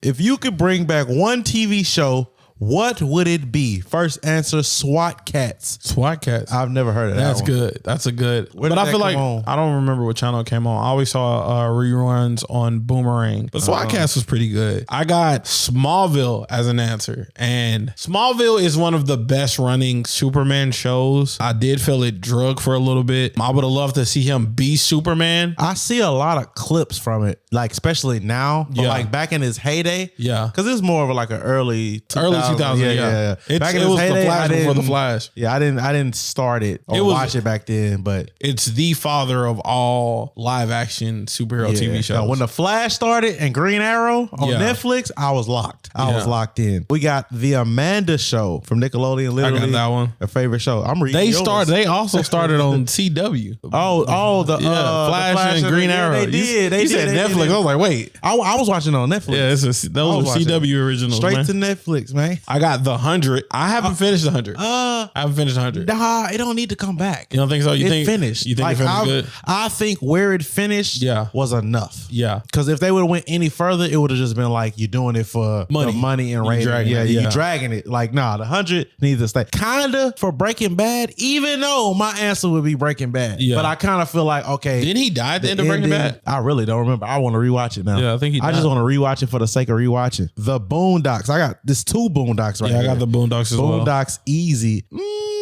If you could bring back one TV show, what would it be? First answer, SWAT Cats. SWAT Cats. I've never heard of that. That's one. good. That's a good. Where but did I that feel like come on? I don't remember what channel it came on. I always saw reruns on Boomerang. But SWAT Cats was pretty good. I got Smallville as an answer. And Smallville is one of the best running Superman shows. I did feel it drug for a little bit. I would have loved to see him be Superman. I see a lot of clips from it, like especially now, but like back in his heyday. Yeah. Because it's more of like an early 2000. Yeah. Back in it his was heyday, the Flash before the Flash. Yeah, I didn't start it or watch it back then, but it's the father of all live action superhero TV shows. When the Flash started and Green Arrow on Netflix, I was locked. I was locked in. We got the Amanda Show from Nickelodeon. Literally, I got that one. A favorite show. I'm reading. They also started on CW. The Flash and Green Arrow. They did. You said Netflix. I was like, wait. I was watching it on Netflix. Yeah, those are CW originals. Straight to Netflix, man. I got The 100. I haven't finished The 100. I haven't finished 100. Nah, it don't need to come back. You don't think so? You think finished? You think it finished good? I think where it finished was enough. Yeah. Because if they would have went any further, it would have just been like, you're doing it for money and rating. You're dragging it. Like, nah, The 100 needs to stay. Kinda for Breaking Bad, even though my answer would be Breaking Bad. Yeah. But I kind of feel like, okay. Didn't he die at the end of Breaking Bad? I really don't remember. I want to rewatch it now. Yeah, I think he died. I just want to rewatch it for the sake of rewatching. The Boondocks. I got this 2 Boondocks right here. I got the Boondocks as well. Boondocks easy.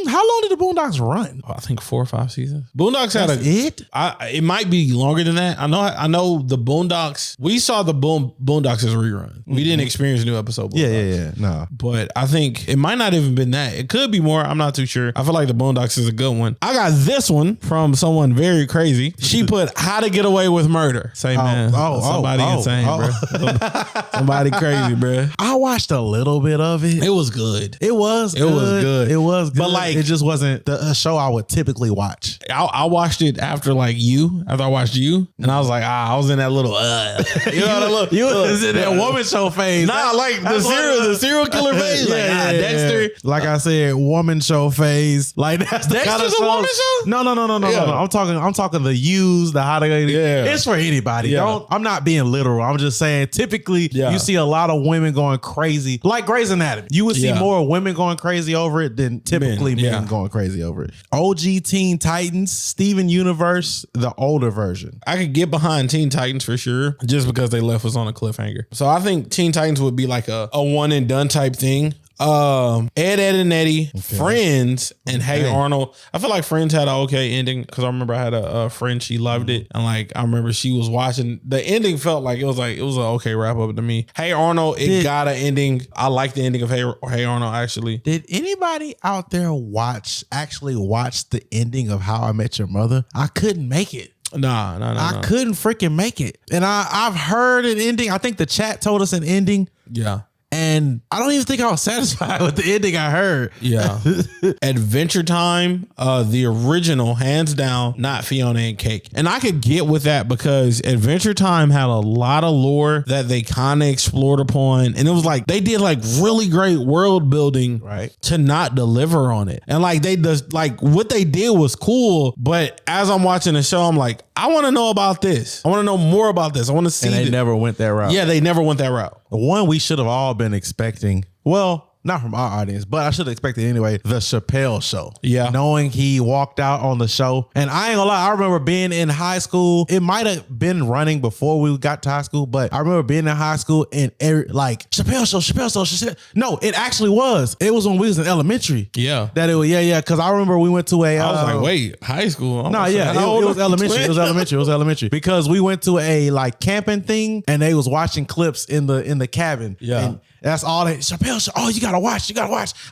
How long did the Boondocks run? I think 4 or 5 seasons. Boondocks had it? It might be longer than that. I know the Boondocks. We saw the Boondocks as a rerun. We didn't experience a new episode. Yeah. No. But I think it might not even been that. It could be more. I'm not too sure. I feel like the Boondocks is a good one. I got this one from someone very crazy. She put How to Get Away with Murder. Somebody insane, bro. Somebody crazy, bro. I watched a little bit of it. It was good. It was good. But like, it just wasn't a show I would typically watch. I watched it after I watched you, and I was like, I was in that little, you was in that woman show phase. Nah, like the serial killer phase. Dexter. Like I said, woman show phase. Like that's the Dexter's kind of a woman show? No. I'm talking the used, the how to get. It's for anybody. I'm not being literal. I'm just saying typically you see a lot of women going crazy. Like Grey's Anatomy. You would see more women going crazy over it than typically men going crazy over it. OG Teen Titans, Steven Universe, the older version. I could get behind Teen Titans for sure, just because they left us on a cliffhanger. So I think Teen Titans would be like a one and done type thing. Ed, and Eddie, Friends, and Hey Arnold. I feel like Friends had an okay ending because I remember I had a friend, she loved it, and like I remember she was watching. The ending felt like it was an okay wrap up to me. Hey Arnold, got an ending. I like the ending of Hey Arnold actually. Did anybody out there actually watch the ending of How I Met Your Mother? I couldn't make it. Nah. I couldn't freaking make it, and I've heard an ending. I think the chat told us an ending. Yeah. And I don't even think I was satisfied with the ending I heard. Yeah. Adventure Time, the original, hands down, not Fiona and Cake. And I could get with that because Adventure Time had a lot of lore that they kind of explored upon. And it was like, they did like really great world building to not deliver on it. And like what they did was cool. But as I'm watching the show, I'm like, I want to know about this. I want to know more about this. I want to see. And they never went that route. Yeah, they never went that route. The one we should have all been expecting. Well, not from our audience, but I should have expected anyway. The Chappelle Show. Yeah. Knowing he walked out on the show. And I ain't gonna lie, I remember being in high school. It might have been running before we got to high school, but I remember being in high school and Chappelle Show. No, it actually was. It was when we was in elementary. Yeah. That it was, because I remember we went to a... I was like, wait, high school? It was elementary. It was elementary. Because we went to a like camping thing and they was watching clips in the cabin. Yeah. And that's all Chappelle Show. Oh, you gotta watch.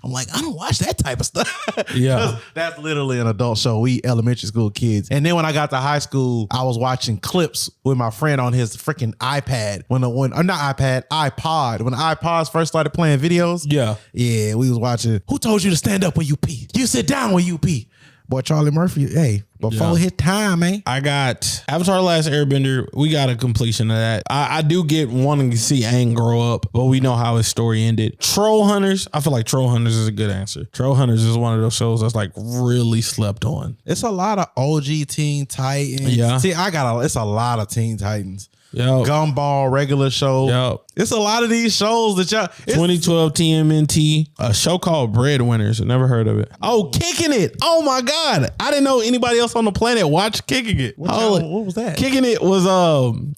I'm like, I don't watch that type of stuff. Yeah. That's literally an adult show. We elementary school kids. And then when I got to high school, I was watching clips with my friend on his freaking iPad. iPod. When the iPods first started playing videos. Yeah. Yeah, we was watching. Who told you to stand up when you pee? You sit down when you pee. Boy, Charlie Murphy, before his time, man. I got Avatar: Last Airbender. We got a completion of that. I do get wanting to see Aang grow up, but we know how his story ended. Troll Hunters. I feel like Troll Hunters is a good answer. Troll Hunters is one of those shows that's like really slept on. It's a lot of OG Teen Titans. Yeah. See, it's a lot of Teen Titans. Yep. Gumball, regular show. Yep. It's a lot of these shows that y'all. 2012 TMNT, a show called Breadwinners. I never heard of it. Oh, Kicking It. Oh my God. I didn't know anybody else on the planet watched Kicking It. What was that? Kicking It was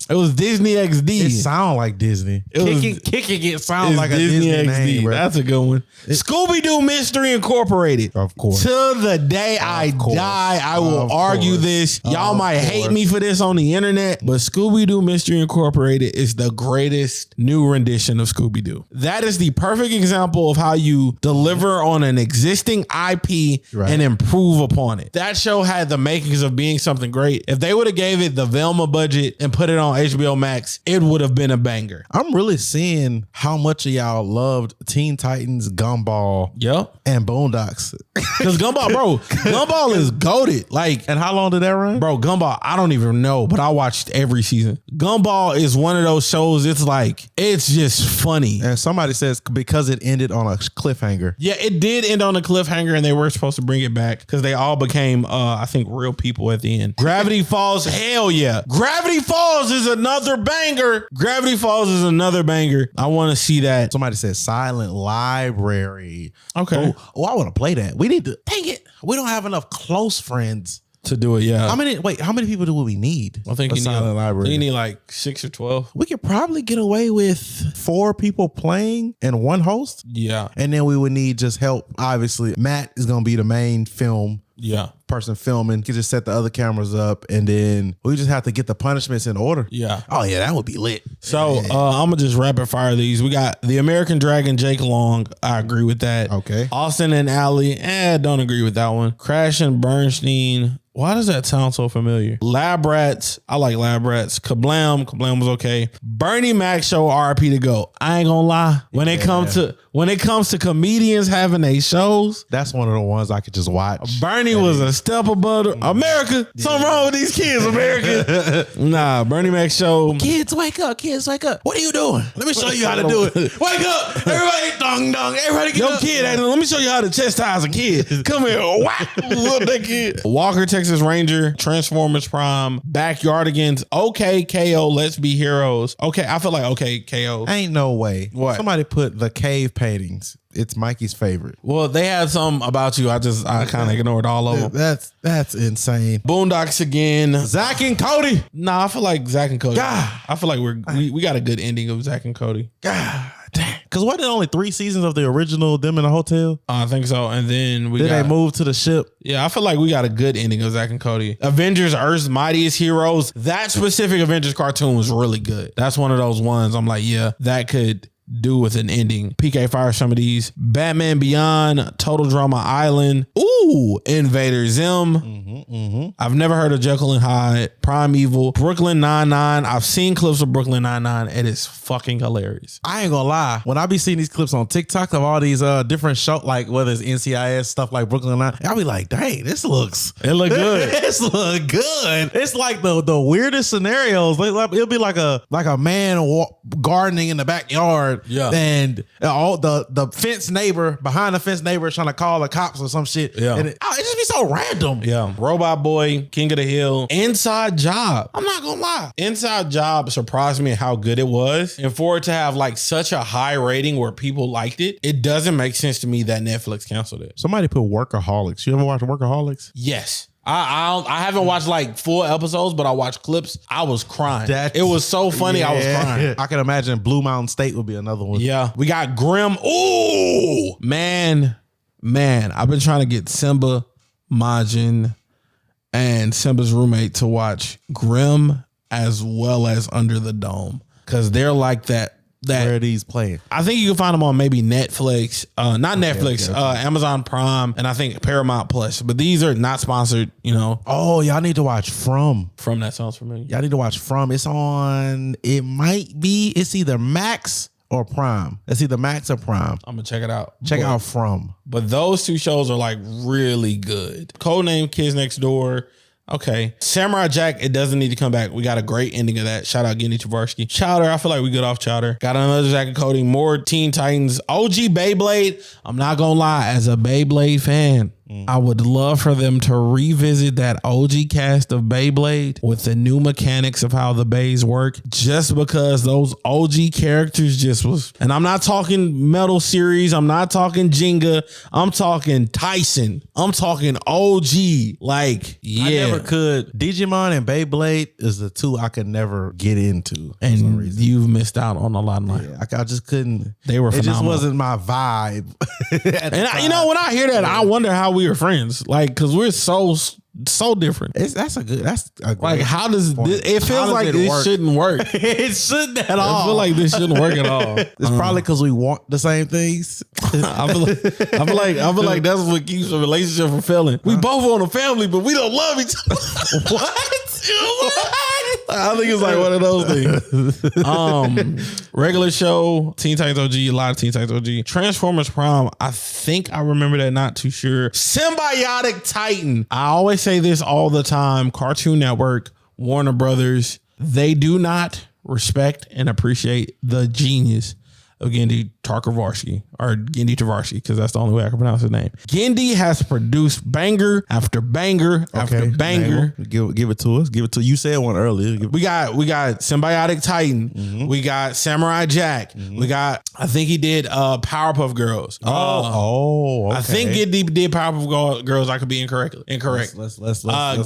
it was Disney XD. It sound like Disney. Kicking It sounds like a Disney XD. Name, bro. That's a good one. Scooby-Doo Mystery Incorporated. Of course. To the day I die, I will argue this. Y'all might hate me for this on the internet, but Scooby-Doo Mystery Incorporated is the greatest new rendition of Scooby-Doo. That is the perfect example of how you deliver on an existing IP and improve upon it. That show had the makings of being something great. If they would have gave it the Velma budget and put it on HBO Max, it would have been a banger. I'm really seeing how much of y'all loved Teen Titans, Gumball, and Boondocks. Because Gumball is goated. Like, and how long did that run? Bro, Gumball, I don't even know, but I watched every season. Gumball is one of those shows, it's just funny. And somebody says because it ended on a cliffhanger. Yeah, it did end on a cliffhanger and they were supposed to bring it back because they all became, I think, real people at the end. Gravity Falls, hell yeah. Gravity Falls is another banger. Gravity Falls is another banger. I want to see that. Somebody said Silent Library. Okay. Oh, I want to play that. We need to, dang it. We don't have enough close friends to do it. Yeah. How many people do we need? I think you need like 6 or 12. We could probably get away with 4 people playing and 1 host. Yeah. And then we would need just help. Obviously, Matt is going to be the main film person filming. You can just set the other cameras up and then we just have to get the punishments in order. Yeah. Oh yeah, that would be lit. So I'm gonna just rapid fire these. We got the American Dragon, Jake Long. I agree with that. Okay. Austin and Alley. Don't agree with that one. Crash and Bernstein. Why does that sound so familiar? Lab Rats. I like Lab Rats. Kablam. Kablam was okay. Bernie Mac show RP to go. I ain't gonna lie. When it comes to comedians having their shows, that's one of the ones I could just watch. Bernie was a step above America. Something wrong with these kids, America. Nah, Bernie Mac show. Kids, wake up. Kids, wake up. What are you doing? Let me show you how to do it. Wake up. Everybody, dong, dong. Everybody get up. Kid, let me show you how to chastise a kid. Come here. Whack. Whoop that kid. Walker, Texas Ranger, Transformers Prime, Backyardigans, OK KO, Let's Be Heroes. Okay, I feel like OK KO. Ain't no way. What? Somebody put the cave paintings. It's Mikey's favorite. Well, they had some about you. I kind of ignored all of them. That's insane. Boondocks again. Zach and Cody. Nah, I feel like Zach and Cody. God. I feel like we got a good ending of Zach and Cody. God damn. Because wasn't it only 3 seasons of the original Them in the Hotel? I think so. And then they moved to the ship. Yeah, I feel like we got a good ending of Zach and Cody. Avengers, Earth's Mightiest Heroes. That specific Avengers cartoon was really good. That's one of those ones I'm like, yeah, that could do with an ending. PK fire some of these. Batman Beyond, Total Drama Island. Ooh, Invader Zim. I've never heard of Jekyll and Hyde. Primeval, Brooklyn Nine-Nine. I've seen clips of Brooklyn Nine-Nine. It is fucking hilarious. I ain't gonna lie. When I be seeing these clips on TikTok of all these different shows, like whether it's NCIS stuff like Brooklyn Nine, I'll be like, dang, it look good. This look good. It's like the weirdest scenarios. It'll be like a man gardening in the backyard. Yeah. And all the fence neighbor behind the fence neighbor is trying to call the cops or some shit. Yeah. And it just be so random. Yeah. Robot Boy, King of the Hill, Inside Job. I'm not gonna lie. Inside Job surprised me at how good it was. And for it to have like such a high rating where people liked it, it doesn't make sense to me that Netflix canceled it. Somebody put Workaholics. You ever watch Workaholics? Yes. I haven't watched like full episodes, but I watched clips. I was crying. It was so funny. Yeah. I was crying. I can imagine Blue Mountain State would be another one. Yeah. We got Grimm. Ooh, man. I've been trying to get Simba, Majin, and Simba's roommate to watch Grimm as well as Under the Dome. Cause they're like that. Where are these playing? I think you can find them on maybe Netflix, Netflix, Amazon Prime, and I think Paramount Plus. But these are not sponsored, you know. Oh, y'all need to watch From. From, that sounds familiar. Y'all need to watch From. It's either Max or Prime. It's either Max or Prime. I'm gonna check it out. Check out From. But those 2 shows are like really good. Codename Kids Next Door. Okay. Samurai Jack, it doesn't need to come back. We got a great ending of that. Shout out Genndy Tversky. Chowder, I feel like we good off Chowder. Got another Zack and Cody. More Teen Titans. OG Beyblade. I'm not gonna lie, as a Beyblade fan, I would love for them to revisit that OG cast of Beyblade with the new mechanics of how the bays work, just because those OG characters just was, and I'm not talking Metal Series, I'm not talking Jenga, I'm talking Tyson, I'm talking OG. Like, yeah. I never could. Digimon and Beyblade is the two I could never get into. And you've missed out on a lot of life. Yeah, I just couldn't. They were phenomenal. It just wasn't my vibe. And you know, when I hear that, I wonder how we were friends. Like, because we're so different. That's a good like, how does this, it feels like this shouldn't work. It shouldn't at all. I feel like this shouldn't work at all. It's probably because we want the same things. I feel like that's what keeps a relationship from failing. We both want a family, but we don't love each other. What? I think it's like one of those things. Regular show, Teen Titans OG, a lot of Teen Titans OG. Transformers Prime, I think I remember that, not too sure. Symbiotic Titan. I always say this all the time. Cartoon Network, Warner Brothers, they do not respect and appreciate the genius of Genndy Tartakovsky, or Genndy Tartakovsky, because that's the only way I can pronounce his name. Genndy has produced banger after banger after banger. Give it to us. Give it to you. Said one earlier. We got Symbiotic Titan. Mm-hmm. We got Samurai Jack. Mm-hmm. We got, I think he did Powerpuff Girls. Okay. I think Genndy did Powerpuff Girls. I could be incorrect. Let's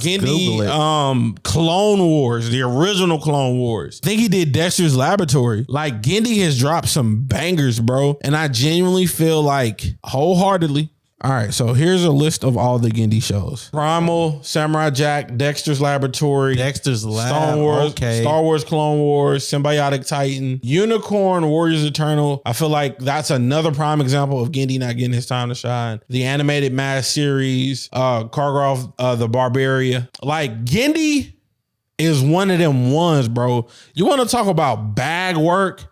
Genndy Clone Wars, the original Clone Wars. I think he did Dexter's Laboratory. Like, Genndy has dropped some bangers, bro. And I genuinely feel like, wholeheartedly, all right, so here's a list of all the Genndy shows. Primal, Samurai Jack, Dexter's Laboratory, Star Wars Clone Wars, Symbiotic Titan, Unicorn Warriors Eternal. I feel like that's another prime example of Genndy not getting his time to shine. The animated Mass series, Kargov, the Barbaria. Like, Genndy is one of them ones, bro. You want to talk about bag work?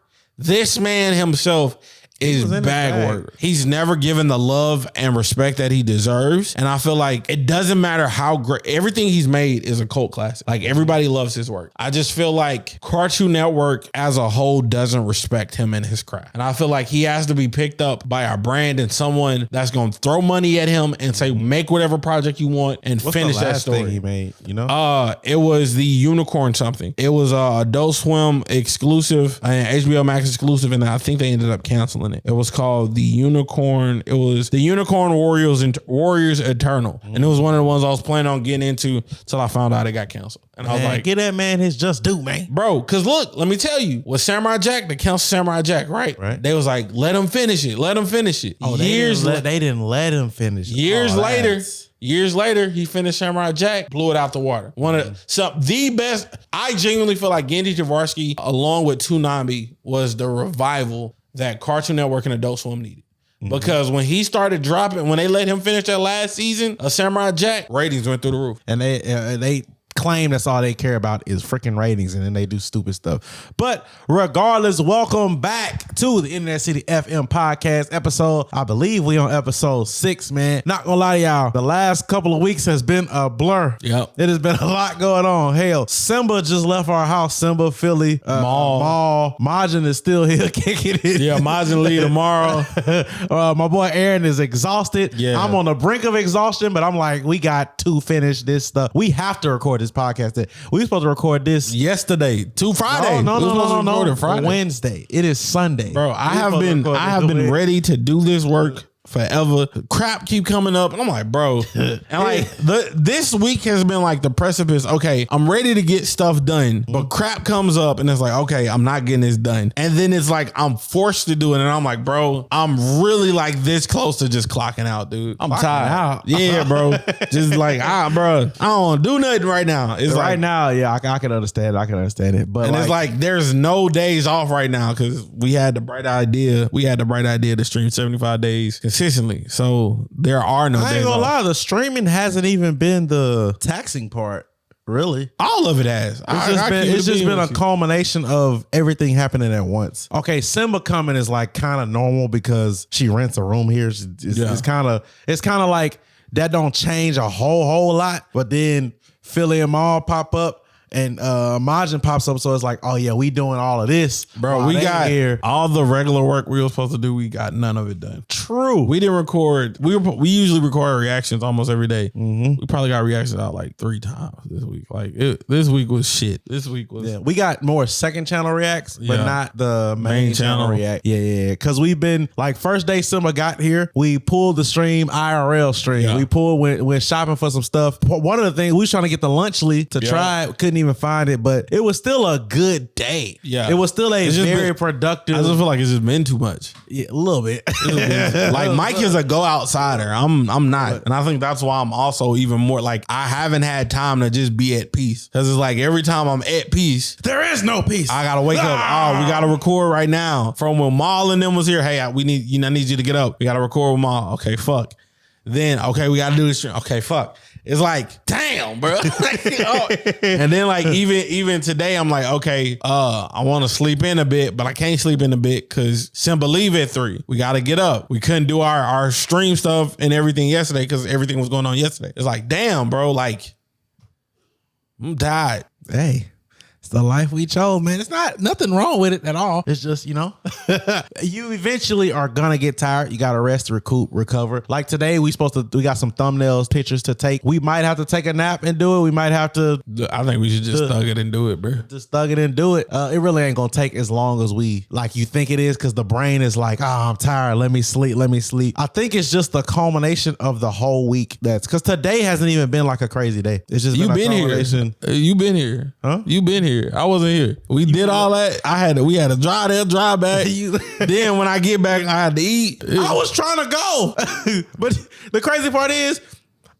This man himself is bag work. He's never given the love and respect that he deserves. And I feel like it doesn't matter how great, everything he's made is a cult classic. Like, everybody loves his work. I just feel like Cartoon Network as a whole doesn't respect him and his craft. And I feel like he has to be picked up by our brand and someone that's going to throw money at him and say, make whatever project you want and finish that story. Thing he made, you know? It was the Unicorn something. It was Adult Swim exclusive and HBO Max exclusive, and I think they ended up canceling it. It was called the Unicorn. It was the Unicorn Warriors Eternal. And it was one of the ones I was planning on getting into till I found out it got canceled. And I was like, get that man his just due, man. Bro, because look, let me tell you, with Samurai Jack, they canceled Samurai Jack, right? They was like, let him finish it. Let him finish it. Oh, they didn't let him finish it. Years later, he finished Samurai Jack, blew it out the water. The best. I genuinely feel like Genndy Tartakovsky, along with Toonami, was the revival that Cartoon Network and Adult Swim needed. Because when he started dropping, when they let him finish that last season of Samurai Jack, ratings went through the roof. And they claim that's all they care about is freaking ratings, and then they do stupid stuff. But regardless, welcome back to the Internet City FM podcast episode. I believe we on episode 6, man. Not gonna lie to y'all, the last couple of weeks has been a blur. Yep. It has been a lot going on. Hell, Simba just left our house. Simba, Philly, Maul. Majin is still here kicking it. Yeah, Majin leave tomorrow. My boy Aaron is exhausted. Yeah. I'm on the brink of exhaustion, but I'm like, we got to finish this stuff. We have to record this podcast. We were supposed to record this yesterday, Friday. No, Friday. Wednesday. It is Sunday. Bro, I have been ready to do this work forever. Crap keep coming up, and I'm like, bro. And like this week has been like the precipice. Okay, I'm ready to get stuff done, but crap comes up, and it's like, okay, I'm not getting this done. And then it's like I'm forced to do it, and I'm like, bro, I'm really like this close to just clocking out, dude. I'm tired. Yeah, bro. Just like, bro, I don't want to do nothing right now. It's right like, now, yeah, I can understand. I can understand it, but it's like there's no days off right now because we had the bright idea. To stream 75 days consistently. So there are no days off. I ain't gonna lie, the streaming hasn't even been the taxing part, really. All of it has. It's just been a culmination of everything happening at once. Okay, Simba coming is like kind of normal because she rents a room here. It's kind of like that don't change a whole lot. But then Philly and Maul pop up. and Majin pops up, so it's like, oh yeah, we doing all of this, bro. We got here. All the regular work we were supposed to do. We got none of it done. True. We didn't record. We usually record reactions almost every day. We probably got reactions out like 3 times this week. Like this week was shit. This week was. Yeah, we got more second channel reacts, but not the main channel react. Yeah. Because we've been like first day Simba got here, we pulled the stream IRL stream. Yeah. We went shopping for some stuff. One of the things we was trying to get the lunchly to try it, couldn't even find it, but it was still a good day. Yeah, it was still a very productive. I just feel like it's just been too much. Yeah, a little bit. Like Mike is a go outsider. I'm not, and I think that's why I'm also even more like I haven't had time to just be at peace, because it's like every time I'm at peace, there is no peace. I gotta wake up. Oh, we gotta record right now. From when Maul and them was here. Hey, I need you to get up. We gotta record with Maul. Okay, fuck. Then okay, we gotta do this. Okay, fuck. It's like, damn, bro. And then like even today, I'm like, okay, I want to sleep in a bit, but I can't sleep in a bit because Simba leave at 3. We got to get up. We couldn't do our stream stuff and everything yesterday because everything was going on yesterday. It's like, damn, bro, like I'm tired. Hey. The life we chose, man. It's nothing wrong with it at all. It's just, you you eventually are gonna get tired. You gotta rest, recoup, recover. Like today, we got some thumbnails, pictures to take. We might have to take a nap and do it. We might have to. I think we should just thug it and do it, bro. Just thug it and do it. It really ain't gonna take as long as you think it is, because the brain is like, I'm tired. Let me sleep. I think it's just the culmination of the whole week. Because today hasn't even been like a crazy day. It's just been here. You been here, huh? You been here. I wasn't here. We did all that. We had to drive there, drive back. Then when I get back, I had to eat. I was trying to go. But the crazy part is,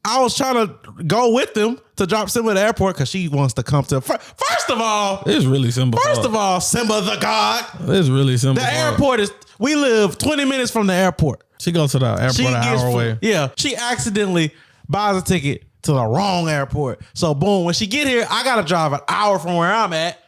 I was trying to go with them to drop Simba at the airport because she wants to come to. First of all, it's really Simba. First of all, Simba the God. It's really Simba. The airport is. We live 20 minutes from the airport. She goes to the airport an hour away. Yeah, she accidentally buys a ticket to the wrong airport. So boom, when she get here, I gotta drive an hour from where I'm at,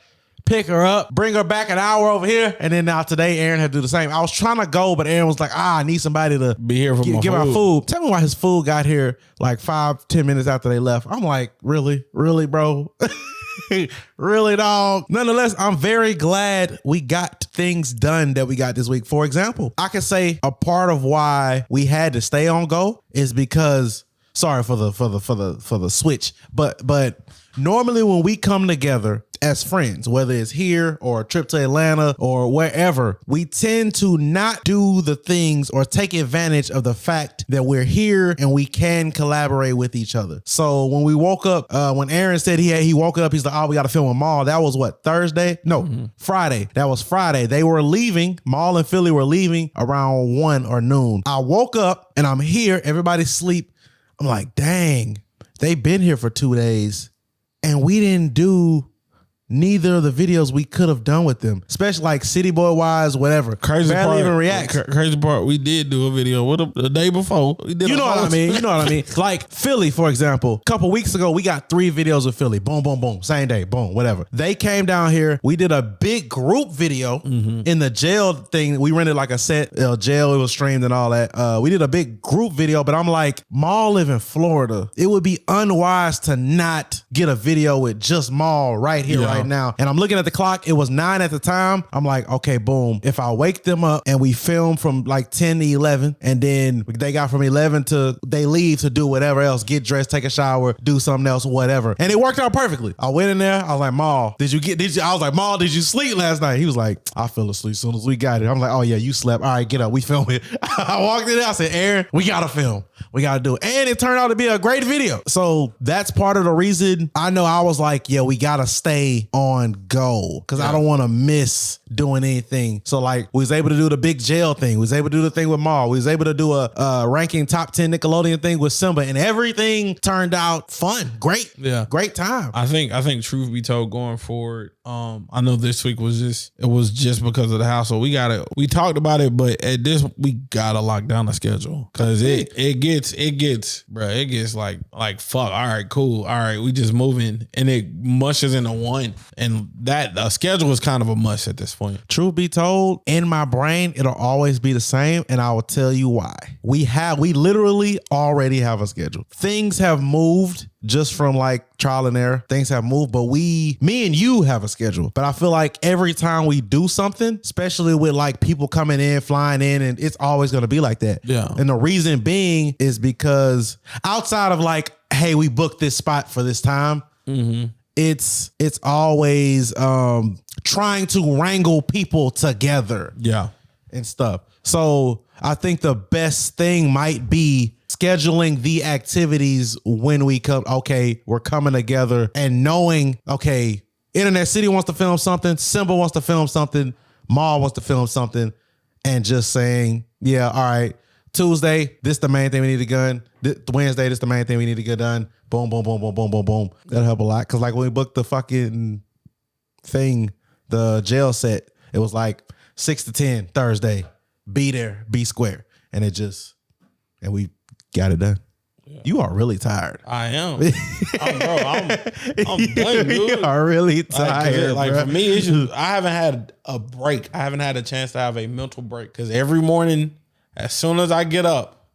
pick her up, bring her back an hour over here, and then now today Aaron had to do the same. I was trying to go, but Aaron was like, I need somebody to be here for give my food. Tell me why his food got here like 5-10 minutes after they left. I'm like, really, bro? Really, dog? Nonetheless, I'm very glad we got things done that we got this week. For example, I could say a part of why we had to stay on go is because, sorry for the switch, but normally when we come together as friends, whether it's here or a trip to Atlanta or wherever, we tend to not do the things or take advantage of the fact that we're here and we can collaborate with each other. So when we woke up, when Aaron said he woke up, he's like, oh, we got to film with Maul. That was what, Thursday? No, Friday. That was Friday. They were leaving. Maul and Philly were leaving around 1 or noon. I woke up and I'm here. Everybody's asleep. I'm like, dang, they've been here for 2 days and we didn't do neither of the videos we could have done with them, especially like City Boy wise, whatever. Crazy barely part, even reacts. Crazy part, we did do a video with them the day before. We did. You know what I mean? Like Philly, for example, a couple weeks ago, we got 3 videos with Philly. Boom, boom, boom. Same day. Boom, whatever. They came down here. We did a big group video in the jail thing. We rented like a set jail. It was streamed and all that. We did a big group video, but I'm like, Maul live in Florida. It would be unwise to not get a video with just Maul right here, right now. And I'm looking at the clock. It was 9 at the time. I'm like, okay, boom. If I wake them up and we film from like 10 to 11, and then they got from 11 to they leave to do whatever else, get dressed, take a shower, do something else, whatever. And it worked out perfectly. I went in there. I was like, Maul, I was like, Maul, did you sleep last night? He was like, I fell asleep as soon as we got it. I'm like, oh yeah, you slept. All right, get up. We film it. I walked in there. I said, Aaron, we got to film. We got to do it. And it turned out to be a great video. So that's part of the reason I know I was like, yeah, we got to stay on go because I don't want to miss doing anything. So like we was able to do the big jail thing. We was able to do the thing with Maul. We was able to do a ranking top 10 Nickelodeon thing with Simba, and everything turned out fun. Great. Yeah. Great time. I think truth be told, going forward, I know this week was just because of the household. We talked about it, but at this we gotta lock down the schedule because it gets like fuck. All right, cool. All right, we just moving, and it mushes into one, and that schedule is kind of a must at this point. Truth be told, in my brain it'll always be the same, and I will tell you why. We literally already have a schedule. Things have moved just from like trial and error. Things have moved, but me and you have a schedule. But I feel like every time we do something, especially with like people coming in, flying in, and it's always going to be like that. Yeah. And the reason being is because outside of like, hey, we booked this spot for this time, it's always trying to wrangle people together. Yeah. And stuff. So I think the best thing might be scheduling the activities when we come. Okay, we're coming together and knowing, okay, Internet City wants to film something, Simba wants to film something, Maul wants to film something, and just saying, yeah, all right, Tuesday, this the main thing we need to get done. Wednesday, this the main thing we need to get done. Boom, boom, boom, boom, boom, boom, boom. That'll help a lot. Cause like when we booked the fucking thing, the jail set, it was like 6 to 10 Thursday, be there, be square. And we got it done. Yeah. You are really tired. I am. I'm blank, dude. You are really tired. Like for me, it's just, I haven't had a break. I haven't had a chance to have a mental break. Cause every morning, as soon as I get up,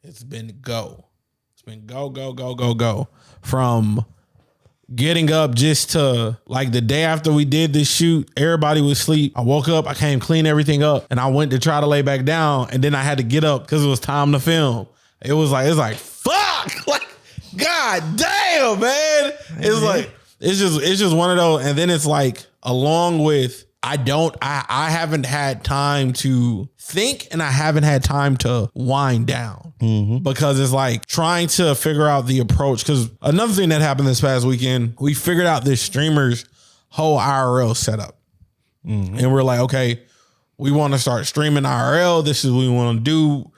it's been go. It's been go. From getting up just to like the day after we did this shoot, everybody was asleep. I woke up, I came clean everything up, and I went to try to lay back down, and then I had to get up because it was time to film. It's like fuck, like god damn, man. It's just one of those, and then it's like along with I haven't had time to think, and I haven't had time to wind down because it's like trying to figure out the approach. Because another thing that happened this past weekend, we figured out this streamer's whole IRL setup. And we're like, okay, we want to start streaming IRL. This is what we want to do,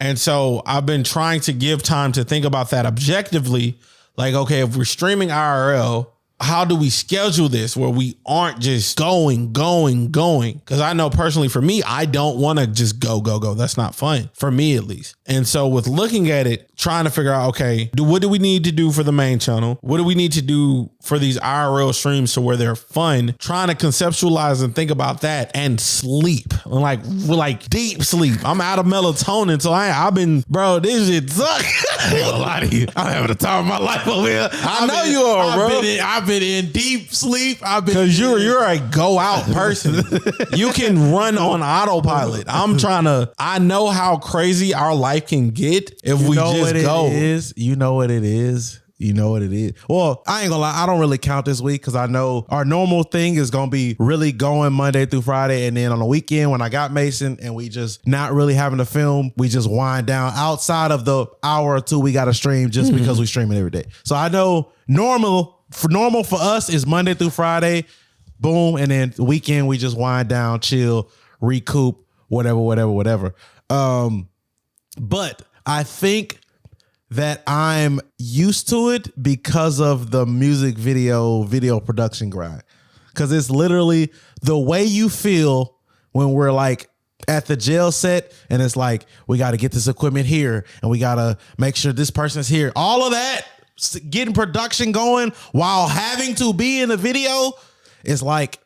And so I've been trying to give time to think about that objectively. Like, okay, if we're streaming IRL, how do we schedule this where we aren't just going? Because I know personally for me, I don't want to just go. That's not fun for me, at least. And so with looking at it, trying to figure out, okay, what do we need to do for the main channel? What do we need to do for these IRL streams to where they're fun? Trying to conceptualize and think about that and sleep, like deep sleep. I'm out of melatonin, so I've been, bro, this shit sucks. I ain't gonna lie to you. I'm having the time of my life over here. I know you are, bro. I've been in deep sleep. Because you're a go out person. You can run on autopilot. I know how crazy our life can get if we just go. You know what it is. Well, I ain't gonna lie. I don't really count this week because I know our normal thing is gonna be really going Monday through Friday. And then on the weekend when I got Mason and we just not really having to film, we just wind down outside of the hour or two we got to stream just because we streaming every day. So I know normal for us is Monday through Friday, boom. And then the weekend we just wind down, chill, recoup, whatever. But I think that I'm used to it because of the music video production grind. Because it's literally the way you feel when we're like at the jail set and it's like, we got to get this equipment here and we got to make sure this person's here. All of that, getting production going while having to be in the video is like,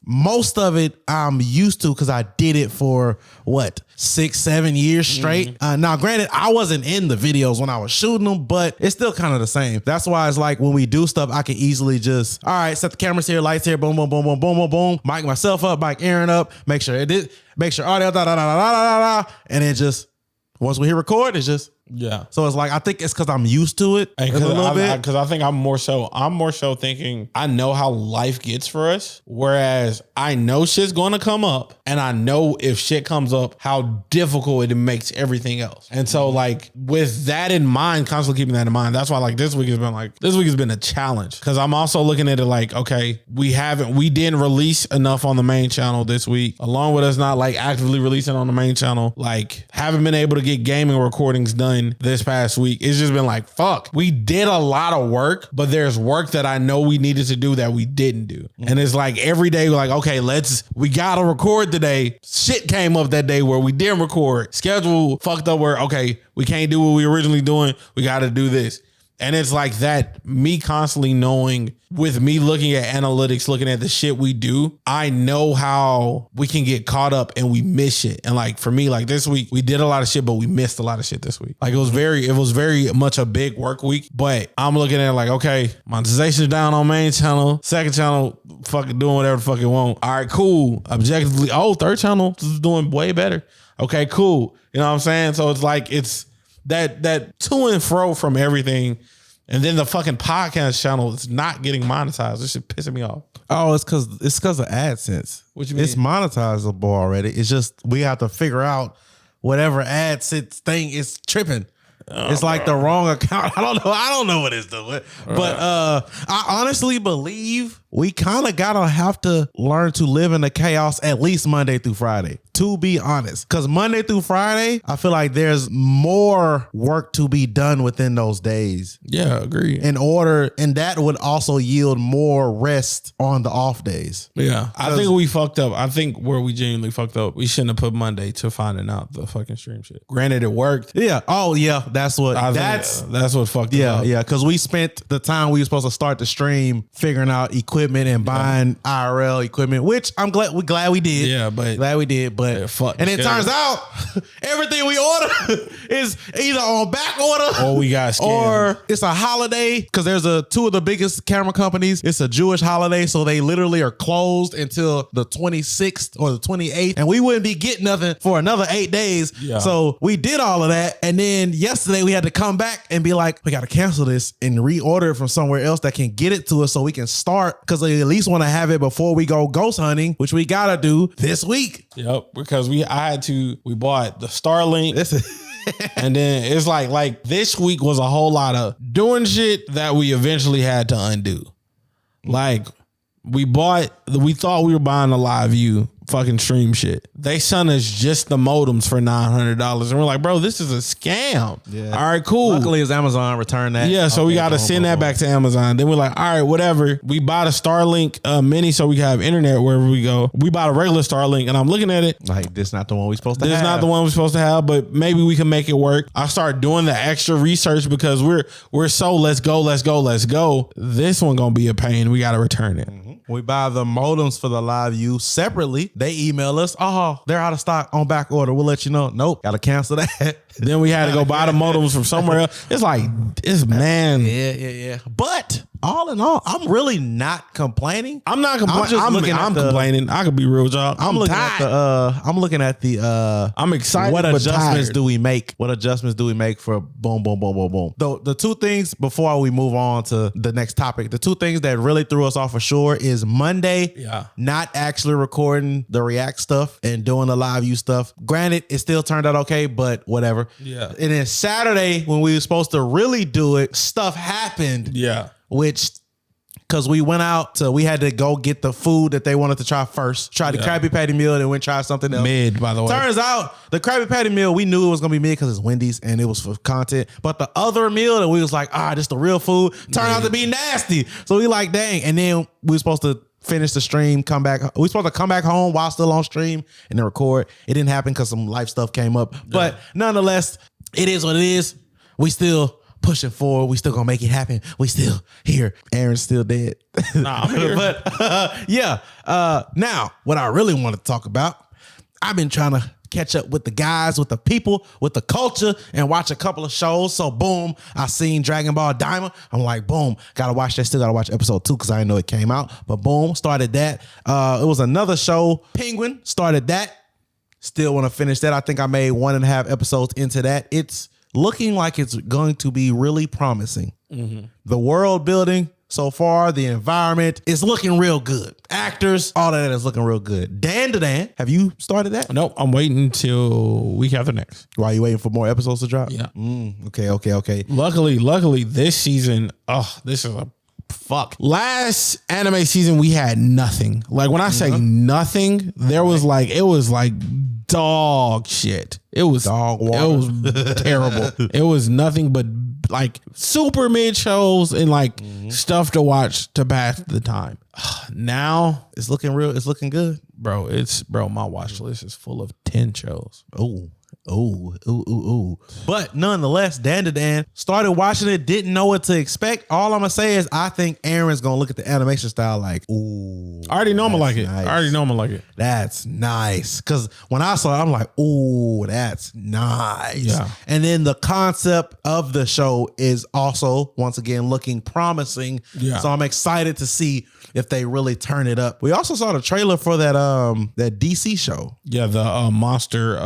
most of it I'm used to because I did it for 6-7 years straight. Now, granted, I wasn't in the videos when I was shooting them, but it's still kind of the same. That's why it's like when we do stuff, I can easily just, all right, set the cameras here, lights here, boom, boom, boom, boom, boom, boom, boom. Mic myself up, mic Aaron up, make sure audio, and then just once we hit record, it's just. Yeah. So it's like, I think it's because I'm used to it a little bit. Because I think I'm more so thinking I know how life gets for us. Whereas I know shit's going to come up and I know if shit comes up, how difficult it makes everything else. And so like with that in mind, constantly keeping that in mind, that's why like this week has been a challenge. Because I'm also looking at it like, okay, we didn't release enough on the main channel this week, along with us not like actively releasing on the main channel, like haven't been able to get gaming recordings done this past week. It's just been like, fuck, we did a lot of work, but there's work that I know we needed to do that we didn't do. And it's like every day we're like, okay, we gotta record today. Shit came up that day where we didn't record. Schedule fucked up where, okay, we can't do what we originally doing. We gotta do this. And it's like that, me constantly knowing, with me looking at analytics, looking at the shit we do, I know how we can get caught up and we miss shit. And like for me, like this week, we did a lot of shit, but we missed a lot of shit this week. Like it was very much a big work week. But I'm looking at it like, okay, monetization's down on main channel, second channel, fucking doing whatever the fuck it want. All right, cool. Objectively, third channel is doing way better. Okay, cool. You know what I'm saying? So it's like it's that to and fro from everything. And then the fucking podcast channel is not getting monetized. This shit pissing me off. Oh, it's because of AdSense. What you mean? It's monetizable already. It's just we have to figure out whatever AdSense thing is tripping. It's like the wrong account. I don't know what it's doing. But I honestly believe we kind of gotta have to learn to live in the chaos at least Monday through Friday, to be honest. Because Monday through Friday, I feel like there's more work to be done within those days. Yeah, agree. And that would also yield more rest on the off days. Yeah, I think we fucked up. I think where we genuinely fucked up, we shouldn't have put Monday to finding out the fucking stream shit. Granted, it worked. Yeah. Oh yeah, that's what fucked it up. Yeah, because we spent the time we were supposed to start the stream figuring out equipment and buying IRL equipment, which I'm glad we did. Yeah, but and it turns out everything we order is either on back order or we got scammed. Or it's a holiday, because there's two of the biggest camera companies. It's a Jewish holiday, so they literally are closed until the 26th or the 28th, and we wouldn't be getting nothing for another 8 days. Yeah. So we did all of that, and then yesterday we had to come back and be like, we got to cancel this and reorder it from somewhere else that can get it to us so we can start, because they at least want to have it before we go ghost hunting, which we gotta do this week. Yep, because we bought the Starlink. And then it's like this week was a whole lot of doing shit that we eventually had to undo. Like we thought we were buying a live view fucking stream shit. They sent us just the modems for $900, and we're like, bro, this is a scam. Yeah. All right, cool. Luckily, it's Amazon returned that. Yeah, so we got to send that back to Amazon. Then we're like, all right, whatever. We bought a Starlink mini so we can have internet wherever we go. We bought a regular Starlink, and I'm looking at it like, this not the one we're supposed to have. This not the one we're supposed to have, but maybe we can make it work. I start doing the extra research because we're so let's go. This one gonna be a pain. We got to return it. Mm-hmm. We buy the modems for the live view separately. They email us, they're out of stock on back order. We'll let you know. Nope, gotta cancel that. Then we had to go buy the modems from somewhere else. It's like, man. Yeah. But all in all, I'm really not complaining. I'm not complaining. I'm complaining. I could be real, y'all. I'm looking at the I'm excited. What adjustments do we make? What adjustments do we make for boom, boom, boom, boom, boom? The two things before we move on to the next topic, the two things that really threw us off for sure is Monday, not actually recording the React stuff and doing the live view stuff. Granted, it still turned out okay, but whatever. Yeah. And then Saturday, when we were supposed to really do it, stuff happened. Yeah. Which, because we went out we had to go get the food that they wanted to try first. Try the Krabby Patty meal, then went try something else. Mid, by the way. Turns out the Krabby Patty meal, we knew it was going to be mid because it's Wendy's and it was for content. But the other meal that we was like, this the real food, turned out to be nasty. So we like, dang. And then we were supposed to finish the stream, come back. We were supposed to come back home while still on stream and then record. It didn't happen because some life stuff came up. Yeah. But nonetheless, it is what it is. We still pushing forward. We still gonna make it happen. We still here. Aaron's still dead. Nah, I'm here. But now what I really want to talk about, I've been trying to catch up with the guys, with the people, with the culture, and watch a couple of shows. So boom, I seen Dragon Ball Daima. I'm like, boom, gotta watch that. Still gotta watch episode 2 because I didn't know it came out. But boom, started that. It was another show, Penguin, started that. Still want to finish that. I think I made 1.5 episodes into that. It's looking like it's going to be really promising. Mm-hmm. The world building so far, the environment is looking real good. Actors, all of that is looking real good. Dan, have you started that? Nope, I'm waiting until week after next. Why, you waiting for more episodes to drop? Yeah. Okay. Luckily, this season, this is a fuck. Last anime season, we had nothing. Like when I say nothing, it was like dog shit. It was dog water. It was terrible. It was nothing but like super mid shows and like stuff to watch to pass the time. Now it's looking real. It's looking good, bro. My watch list is full of 10 shows. Oh, Ooh. But nonetheless, Dan to Dan started watching it, didn't know what to expect. All I'm gonna say is I think Aaron's gonna look at the animation style like, ooh. I already know I'm gonna like it. Nice. I already know I'm gonna like it. That's nice. Cause when I saw it, I'm like, ooh, that's nice. Yeah. And then the concept of the show is also once again looking promising. Yeah. So I'm excited to see if they really turn it up. We also saw the trailer for that DC show. Yeah, the monster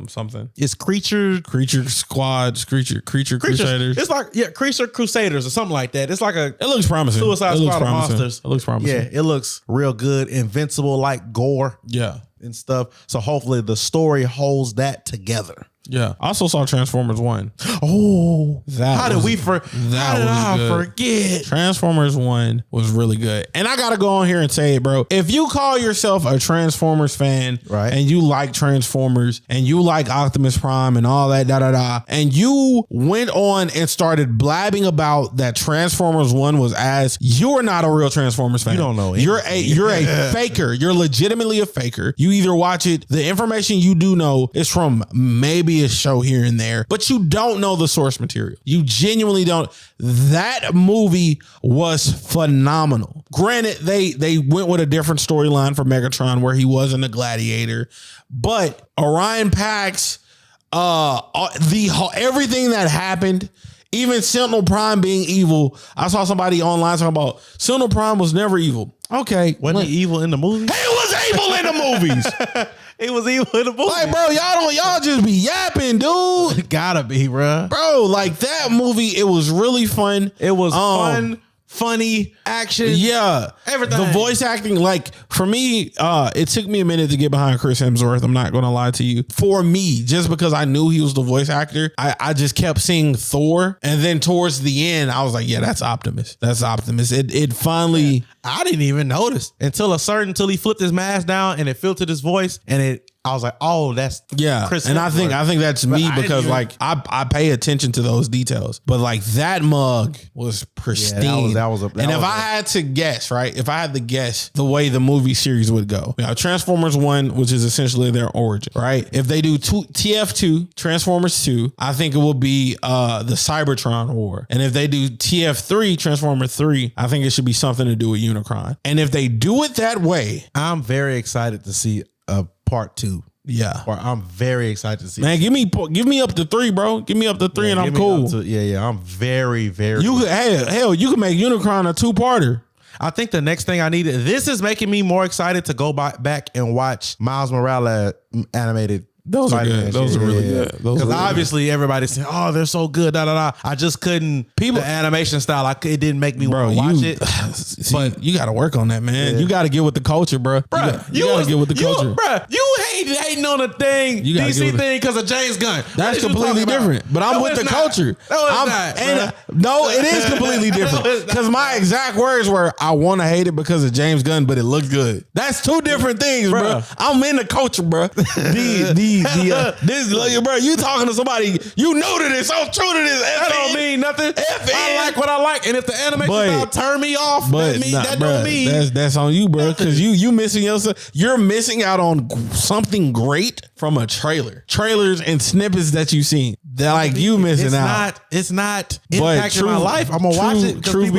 something. It's Creature Squads, Creature Crusaders. It's like Creature Crusaders or something like that. It's like It looks promising. Suicide Squad of monsters. It looks promising. Yeah, it looks real good. Invincible like gore. Yeah. And stuff. So hopefully the story holds that together. Yeah. I also saw Transformers 1. Oh, how did I forget? Transformers 1 was really good. And I gotta go on here and say it, bro. If you call yourself a Transformers fan, right, and you like Transformers and you like Optimus Prime and all that, and you went on and started blabbing about that Transformers 1 was ass, you're not a real Transformers fan. You don't know anything. You're a faker. You're legitimately a faker. You either watch it, the information you do know is from maybe a show here and there, but you don't know the source material. You genuinely don't. That movie was phenomenal. Granted, they went with a different storyline for Megatron where he wasn't a gladiator, but Orion Pax, everything that happened, even Sentinel Prime being evil. I saw somebody online talking about Sentinel Prime was never evil. Okay. Wasn't he evil in the movie? He was evil in the movies. He was evil in the movie. Like, bro, y'all just be yapping, dude. Gotta be, bro. Bro, like that movie, it was really fun. It was fun, funny, action. Yeah. Everything. The voice acting, like, for me, it took me a minute to get behind Chris Hemsworth. I'm not going to lie to you. For me, just because I knew he was the voice actor, I just kept seeing Thor. And then towards the end, I was like, yeah, that's Optimus. That's Optimus. It finally... Yeah. I didn't even notice until he flipped his mask down and it filtered his voice and I was like, oh, that's Chris and Hemsworth. I think that's me because like I pay attention to those details. But like that mug was pristine. Yeah, and if I had to guess, right? If I had to guess the way the movie series would go, Transformers 1, which is essentially their origin, right? If they do TF2, Transformers 2, I think it will be the Cybertron War. And if they do TF3, Transformers 3, I think it should be something to do with Unicron. And if they do it that way, I'm very excited to see a part 2. Yeah. Or I'm very excited to see. Man, give me up to 3, bro. Give me up to 3 and I'm cool. I'm very, very. You can make Unicron a 2-parter. I think the next thing I needed. This is making me more excited to go back and watch Miles Morales animated. Those are good. Those are really good. Because obviously everybody's saying, "Oh, they're so good." I just couldn't. The animation style, it didn't make me want to watch it. But you got to work on that, man. Yeah. You got to get with the culture, bro. You got to get with the culture, bro. You hating on the thing, DC thing, because of James Gunn. That's completely different. But I'm with the culture. No, it is completely different. Because my exact words were, "I want to hate it because of James Gunn, but it looks good." That's two different things, bro. I'm in the culture, bro. Bro, you talking to somebody, you know to this, I'm true to this. That don't mean nothing. I like what I like, and if the animation style turn me off, that don't mean that's on you, bro. Because you missing yourself. You're missing out on something great from a trailer. Trailers and snippets that you've seen. They're like you missing out. It's not impacting my life. I'm gonna watch it. Truth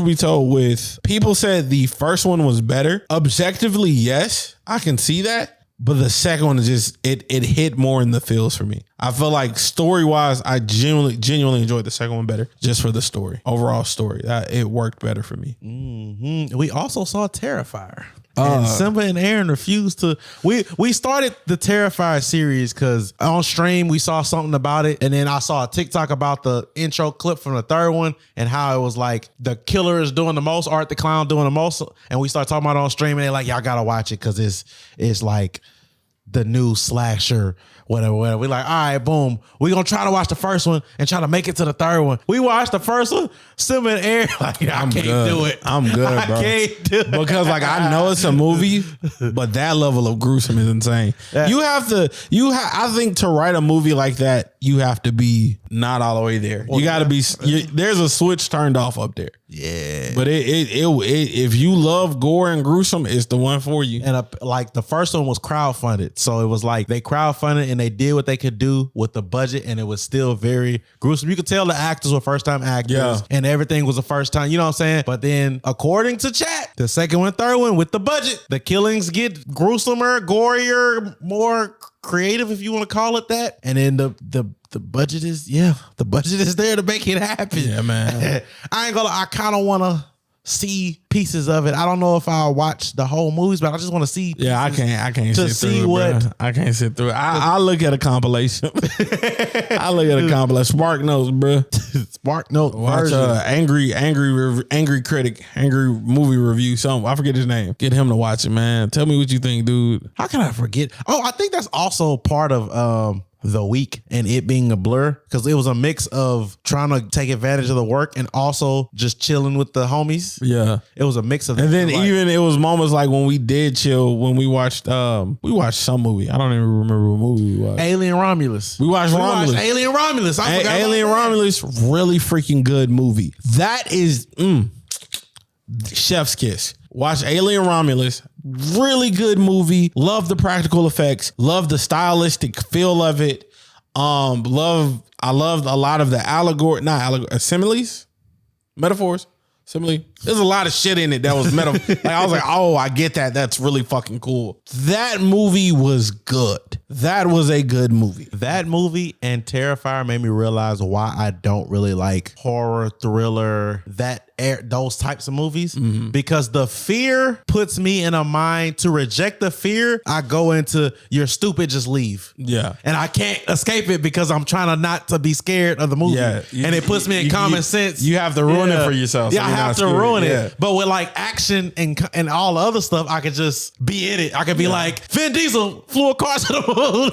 be told, with people said the first one was better. Objectively, yes, I can see that. But the second one is just, it hit more in the feels for me. I feel like story-wise, I genuinely enjoyed the second one better just for the story. Overall story. It worked better for me. Mm-hmm. We also saw Terrifier. And Simba and Aaron refused to. We started the Terrifier series because on stream we saw something about it, and then I saw a TikTok about the intro clip from the third one and how it was like the killer is doing the most, Art the Clown doing the most, and we start talking about it on stream, and they're like, y'all gotta watch it because it's like the new slasher. Whatever. We like, all right, boom. We gonna try to watch the first one and try to make it to the third one. We watched the first one, Simba and Aaron, like, I can't do it. I'm good, bro. I can't do it. Because like I know it's a movie, but that level of gruesome is insane. Yeah. I think to write a movie like that, you have to be not all the way there. You got to be. There's a switch turned off up there. Yeah, but if you love gore and gruesome, it's the one for you. And like the first one was crowdfunded, so it was like they crowdfunded and they did what they could do with the budget, and it was still very gruesome. You could tell the actors were first time actors, and everything was the first time. You know what I'm saying? But then, according to chat, the second one, third one with the budget, the killings get gruesomer, gorier, more creative, if you want to call it that. And then the budget is the budget is there to make it happen. Yeah, man. I kind of want to see pieces of it. I don't know if I'll watch the whole movies, but I just want to see. Yeah, I can't sit through it, bro. I can't sit through it. I look at a compilation. I look at a compilation. Spark Notes, bro. Spark Notes. Watch angry critic, angry movie review. I forget his name. Get him to watch it, man. Tell me what you think, dude. How can I forget? Oh, I think that's also part of the week and it being a blur, because it was a mix of trying to take advantage of the work and also just chilling with the homies. Yeah, it was a mix of that. And then even it was moments like when we did chill, when we watched some movie. I don't even remember what movie we watched. Alien Romulus. We watched Alien Romulus. Alien Romulus, really freaking good movie. That is chef's kiss. Watch Alien Romulus. Really good movie. Love the practical effects. Love the stylistic feel of it. I loved a lot of the similes, metaphors. Simile. There's a lot of shit in it that was metaphor. Like I was like, oh, I get that. That's really fucking cool. That movie was good. That was a good movie. That movie and Terrifier made me realize why I don't really like horror, thriller, those types of movies, because the fear puts me in a mind to reject the fear. I go into you're stupid, just leave. Yeah. And I can't escape it because I'm trying not to be scared of the movie. Yeah. And it puts me in common sense. You have to ruin it for yourself. Yeah, I have to ruin it. But with like action and all the other stuff, I could just be in it. I could be like, Vin Diesel flew a car to the moon.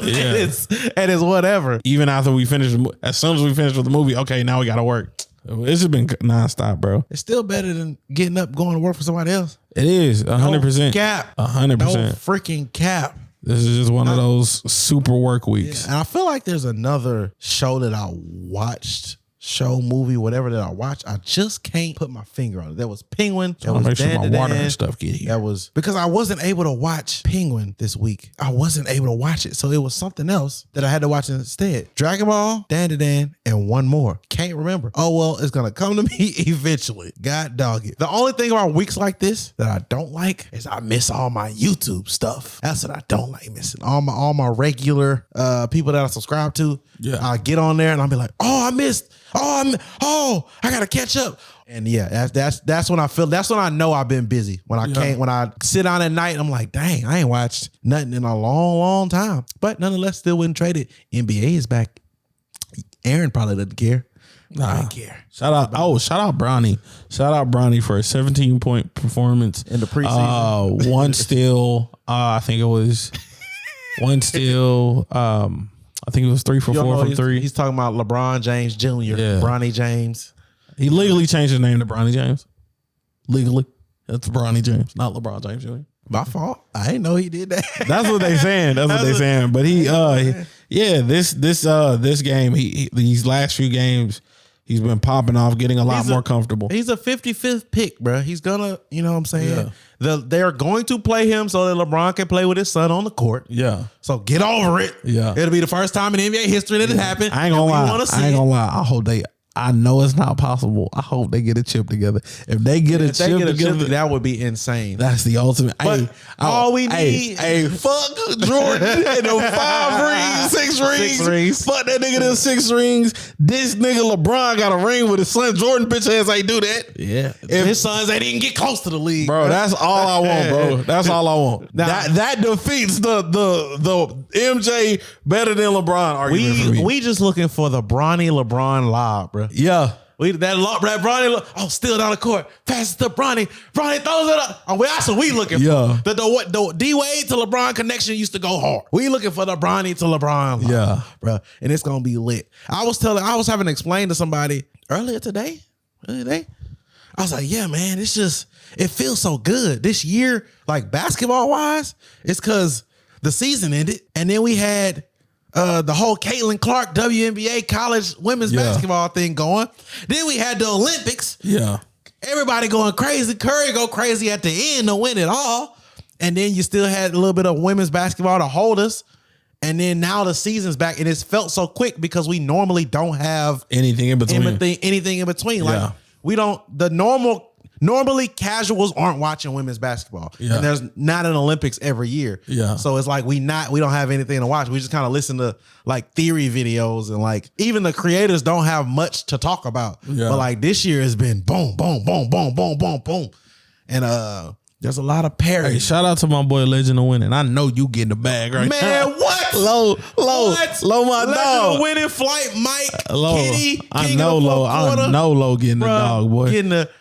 And it's whatever. Even after we finish, as soon as we finish with the movie, okay, now we got to work. It's just been nonstop, bro. It's still better than getting up, going to work for somebody else. It is 100%. No cap. 100%. No freaking cap. This is just one of those super work weeks. Yeah, and I feel like there's another show that I watched. Movie, whatever that I watched, I just can't put my finger on it. There was Penguin. That was make sure my water and stuff get here. That was because I wasn't able to watch Penguin this week. I wasn't able to watch it, so it was something else that I had to watch instead. Dragon Ball, Dan, and one more. Can't remember. Oh well, it's gonna come to me eventually. God dog it. The only thing about weeks like this that I don't like is I miss all my YouTube stuff. That's what I don't like missing. All my regular people that I subscribe to. Yeah, I get on there and I'll be like, oh, I missed. I gotta catch up. And yeah, that's when I feel. That's when I know I've been busy. When I sit down at night, I'm like, dang, I ain't watched nothing in a long time. But nonetheless, still wouldn't trade it. NBA is back. Aaron probably doesn't care. I don't care. Shout out Bronny. Shout out Bronny for a 17-point performance in the preseason. One steal. I think it was one steal. I think it was 3 for 4 from 3. He's talking about LeBron James Jr. Yeah. Bronny James. He legally changed his name to Bronny James. Legally. That's Bronny James, not LeBron James Jr. My fault. I didn't know he did that. That's what they saying. That's what they saying. But this game, these last few games, he's been popping off, getting a lot more comfortable. He's a 55th pick, bro. He's gonna, you know what I'm saying? Yeah. They're going to play him so that LeBron can play with his son on the court. Yeah. So get over it. Yeah. It'll be the first time in NBA history that it happened. I ain't gonna lie. I know it's not possible. I hope they get a chip together. If they get a chip together, that would be insane. That's the ultimate. But all we need, fuck Jordan and the 5 rings, 6 rings. Fuck that nigga them 6 rings. This nigga LeBron got a ring with his son. Jordan bitch ass ain't do that. Yeah, if his sons ain't even get close to the league, bro. That's all I want, bro. That's all I want. Now, that defeats the MJ better than LeBron argument for me. We just looking for the Bronny LeBron lob, bro. Yeah. Bronny, still down the court. Pass it to Bronny. Bronny throws it up. Oh, that's what we looking for. The D-Wade to LeBron connection used to go hard. We looking for the Bronny to LeBron lob, yeah, bro. And it's gonna be lit. I was having to explain to somebody earlier today. I was like, yeah, man, it feels so good this year, like basketball wise. It's because the season ended, and then we had the whole Caitlin Clark WNBA college women's basketball thing going. Then we had the Olympics. Yeah. Everybody going crazy. Curry go crazy at the end to win it all. And then you still had a little bit of women's basketball to hold us. And then now the season's back, and it's felt so quick because we normally don't have anything in between. Anything in between. Like we don't, normally casuals aren't watching women's basketball. Yeah. And there's not an Olympics every year. Yeah. So it's like we don't have anything to watch. We just kind of listen to like theory videos, and like even the creators don't have much to talk about. Yeah. But like this year has been boom, boom, boom, boom, boom, boom, boom. And there's a lot of parody. Hey, shout out to my boy Legend of Winning. I know you getting the bag right now. Man, what? Low, my Legend dog. of Winning, Flight Mike, Kitty, I know Low getting the dog, boy.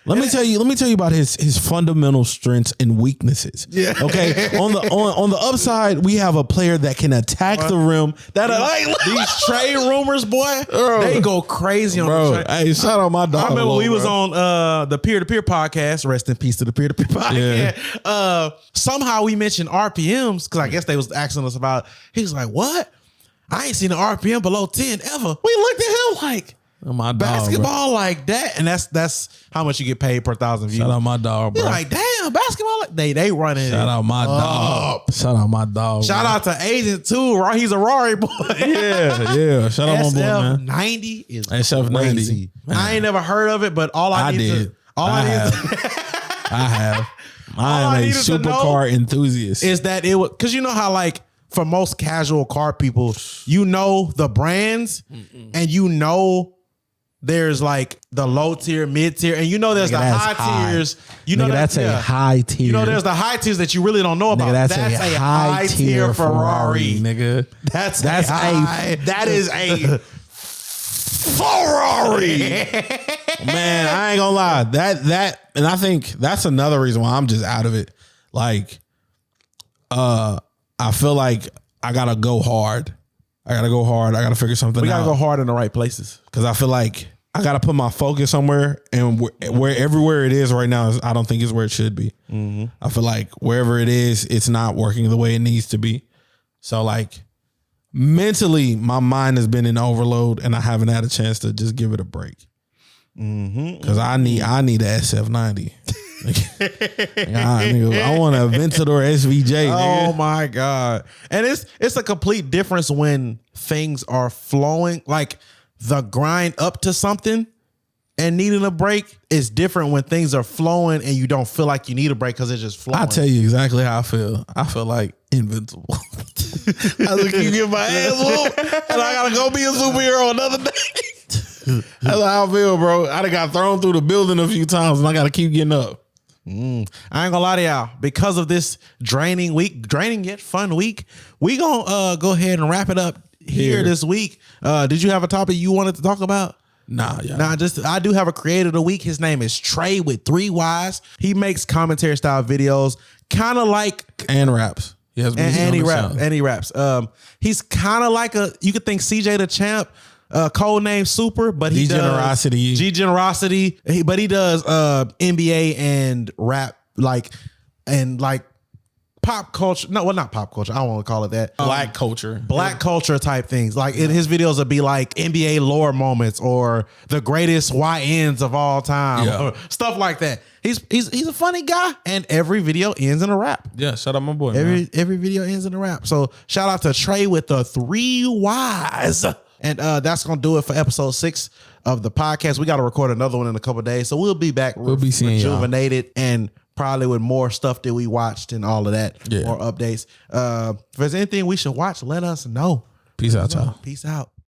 Let me tell you about his fundamental strengths and weaknesses. Yeah. Okay. On the upside, we have a player that can attack the rim. These trade rumors, boy, they go crazy on the trade. Hey, shout out my dog. I remember we was on the peer-to-peer podcast. Rest in peace to the peer-to-peer podcast. Yeah. Somehow we mentioned RPMs because I guess they was asking us about. He was like, "What? I ain't seen an RPM below 10 ever." We looked at him like, my dog, basketball like that, and that's how much you get paid per 1,000 views. Shout out my dog, bro. You're like, damn, basketball like they running. Shout out my dog. Shout out my dog. Shout out to Agent 2. He's a Rari boy. Yeah. Shout out my boy, man. SF90 is SF90. I ain't never heard of it, but I have. I am a supercar enthusiast. Is that it was because you know how like for most casual car people, you know the brands and you know there's like the low tier, mid tier, and you know there's the high tiers. You know that's a high tier. You know there's the high tiers that you really don't know about. That's a high tier Ferrari, nigga. That is a Ferrari. Man, I ain't gonna lie. That and I think that's another reason why I'm just out of it. Like, I feel like I gotta go hard. I gotta figure something out. We gotta go hard in the right places. Cause I feel like I gotta put my focus somewhere, and where everywhere it is right now, I don't think is where it should be. Mm-hmm. I feel like wherever it is, it's not working the way it needs to be. So like mentally, my mind has been in overload, and I haven't had a chance to just give it a break. Cause I need a SF90. I want a Aventador SVJ. Oh my God. And it's a complete difference when things are flowing, like the grind up to something and needing a break is different when things are flowing and you don't feel like you need a break because it's just flowing. I'll tell you exactly how I feel. I feel like invincible. I look, you get my ass whooped and I gotta go be a superhero another day. That's how I feel, bro. I done got thrown through the building a few times and I gotta keep getting up. I ain't gonna lie to y'all. Because of this draining yet fun week, we gonna go ahead and wrap it up here this week. Did you have a topic you wanted to talk about? Nah, I do have a creator of the week. His name is Trey with 3 Ys. He makes commentary style videos, kind of like and raps. He has and he raps. He's kind of like you could think CJ the Champ. Code name Super, but he does G-Generosity. But he does NBA and rap like pop culture. No, well, not pop culture. I don't want to call it that. Black culture type things. Like in his videos would be like NBA lore moments or the greatest YNs of all time, or stuff like that. He's a funny guy, and every video ends in a rap. Yeah, shout out my boy. Every video ends in a rap. So shout out to Trey with the 3 Ys. And that's going to do it for episode 6 of the podcast. We got to record another one in a couple of days. So we'll be back. We'll be seeing rejuvenated and probably with more stuff that we watched and all of that. Yeah. More updates. If there's anything we should watch, let us know. Peace out, y'all. Peace out.